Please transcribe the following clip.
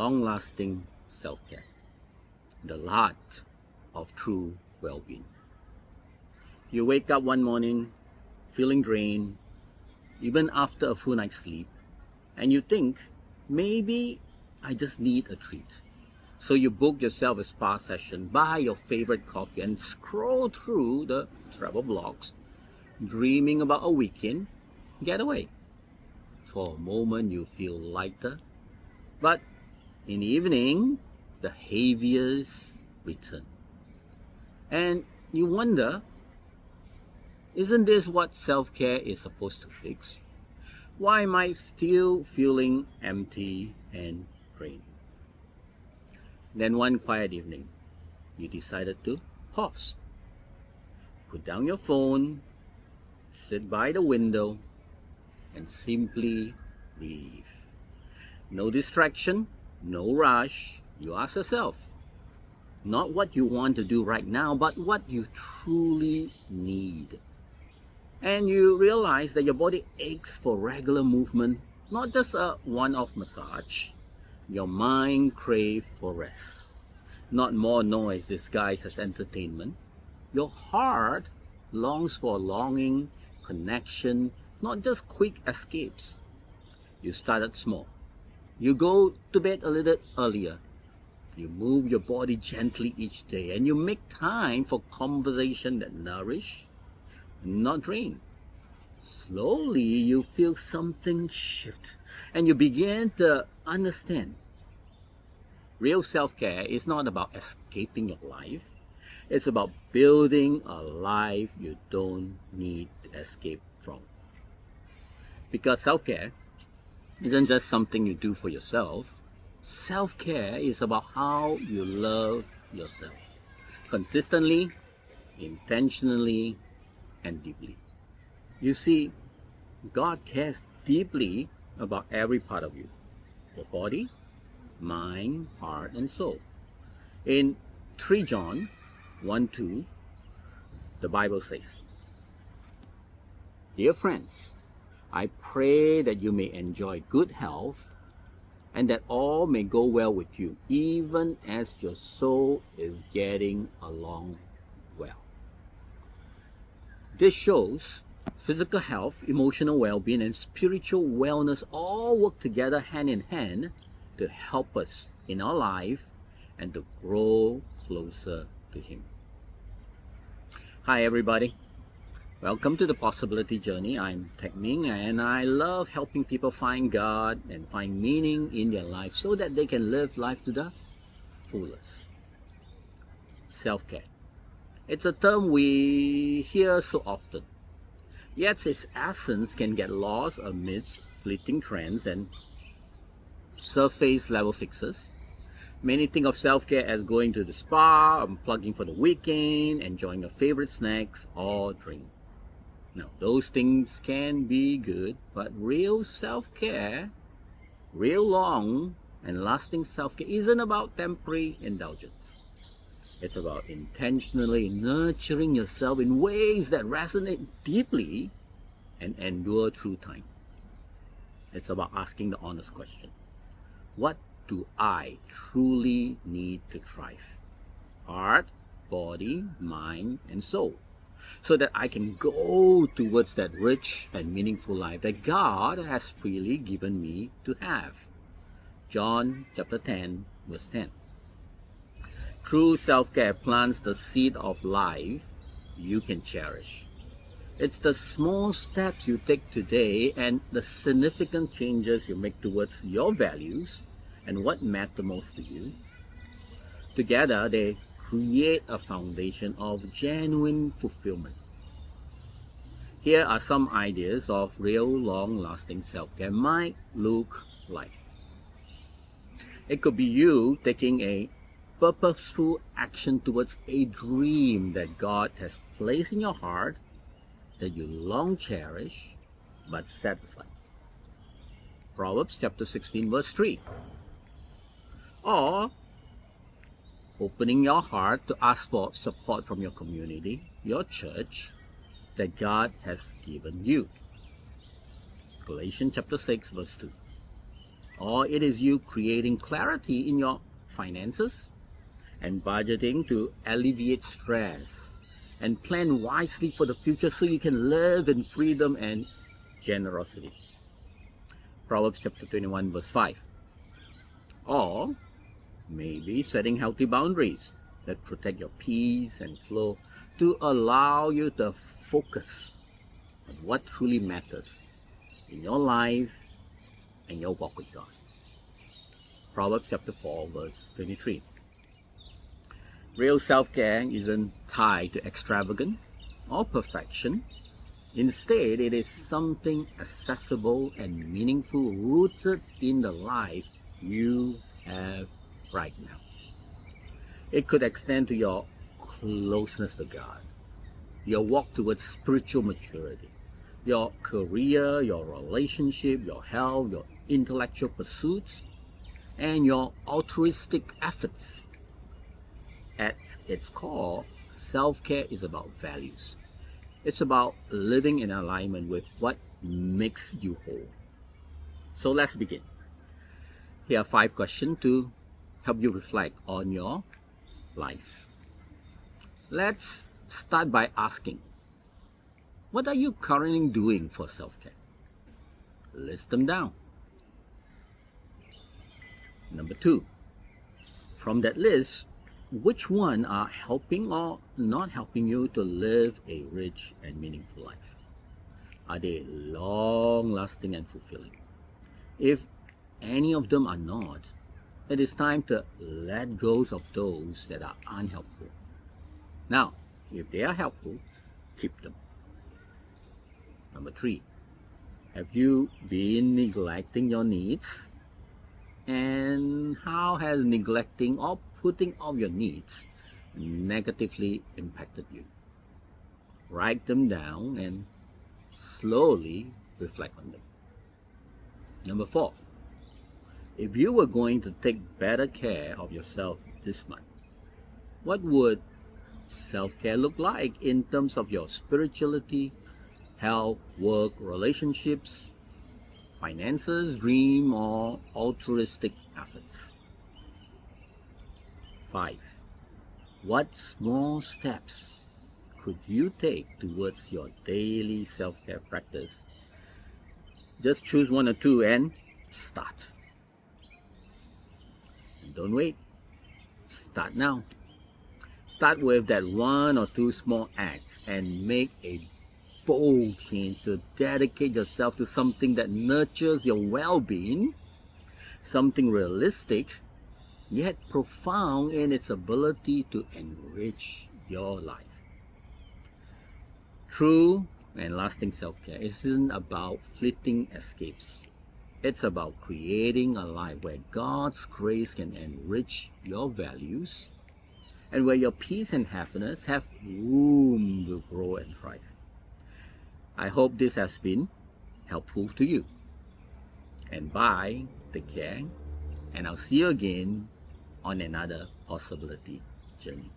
long-lasting self-care, the heart of true well-being. You wake up one morning feeling drained, even after a full night's sleep, and you think, maybe I just need a treat. So you book yourself a spa session, buy your favorite coffee, and scroll through the travel blogs, dreaming about a weekend getaway. For a moment you feel lighter, but in the evening, the heaviest return. And you wonder, isn't this what self-care is supposed to fix? Why am I still feeling empty and drained? Then one quiet evening, you decided to pause. Put down your phone, sit by the window, and simply breathe. No distraction, no rush. You ask yourself, not what you want to do right now, but what you truly need. And you realize that your body aches for regular movement, not just a one-off massage. Your mind craves for rest, not more noise disguised as entertainment. Your heart longs for longing, connection, not just quick escapes. You started small. You go to bed a little earlier. You move your body gently each day, and you make time for conversation that nourish, not drain. Slowly, you feel something shift, and you begin to understand. Real self-care is not about escaping your life. It's about building a life you don't need to escape from. Because self-care isn't just something you do for yourself. Self-care is about how you love yourself. Consistently, intentionally, and deeply. You see, God cares deeply about every part of you. Your body, mind, heart, and soul. In 3 John 1-2, the Bible says, Dear friends, I pray that you may enjoy good health and that all may go well with you, even as your soul is getting along well. This shows physical health, emotional well-being, and spiritual wellness all work together hand in hand to help us in our life and to grow closer to Him. Hi everybody, welcome to the Possibility Journey. I'm Tek Ming, and I love helping people find God and find meaning in their life so that they can live life to the fullest. Self-care. It's a term we hear so often, yet its essence can get lost amidst fleeting trends and surface level fixes. Many think of self-care as going to the spa, unplugging for the weekend, enjoying your favorite snacks or drink. Now, those things can be good, but real self-care, real long and lasting self-care isn't about temporary indulgence. It's about intentionally nurturing yourself in ways that resonate deeply and endure through time. It's about asking the honest question. What do I truly need to thrive? Heart, body, mind, and soul. So that I can go towards that rich and meaningful life that God has freely given me to have. John chapter 10, verse 10. True self-care plants the seed of life you can cherish. It's the small steps you take today and the significant changes you make towards your values and what matter most to you. Together, they create a foundation of genuine fulfillment. Here are some ideas of real long-lasting self-care might look like. It could be you taking a purposeful action towards a dream that God has placed in your heart that you long cherish but set aside. Proverbs chapter 16 verse 3. Or opening your heart to ask for support from your community, your church, that God has given you. Galatians chapter 6 verse 2. or it is you creating clarity in your finances and budgeting to alleviate stress and plan wisely for the future so you can live in freedom and generosity. Proverbs chapter 21 verse 5. Or maybe setting healthy boundaries that protect your peace and flow to allow you to focus on what truly matters in your life and your walk with God. Proverbs chapter 4 verse 23. Real self-care isn't tied to extravagance or perfection. Instead, it is something accessible and meaningful, rooted in the life you have right now. It could extend to your closeness to God, your walk towards spiritual maturity, your career, your relationship, your health, your intellectual pursuits, and your altruistic efforts. At its core, self-care is about values. It's about living in alignment with what makes you whole. So let's begin. Here are 5 questions to help you reflect on your life. Let's start by asking, what are you currently doing for self-care? List them down. Number 2, from that list, which one are helping or not helping you to live a rich and meaningful life? Are they long-lasting and fulfilling? If any of them are not, it is time to let go of those that are unhelpful. Now, if they are helpful, keep them. Number 3, have you been neglecting your needs? And how has neglecting or putting off your needs negatively impacted you? Write them down and slowly reflect on them. Number 4, if you were going to take better care of yourself this month, what would self-care look like in terms of your spirituality, health, work, relationships, finances, dream, or altruistic efforts? 5, what small steps could you take towards your daily self-care practice? Just choose 1 or 2 and start. And don't wait. Start now. Start with that 1 or 2 small acts and make a bold change to dedicate yourself to something that nurtures your well-being, something realistic yet profound in its ability to enrich your life. True and lasting self-care isn't about fleeting escapes. It's about creating a life where God's grace can enrich your values and where your peace and happiness have room to grow and thrive. I hope this has been helpful to you. And bye, take care, and I'll see you again on another possibility journey.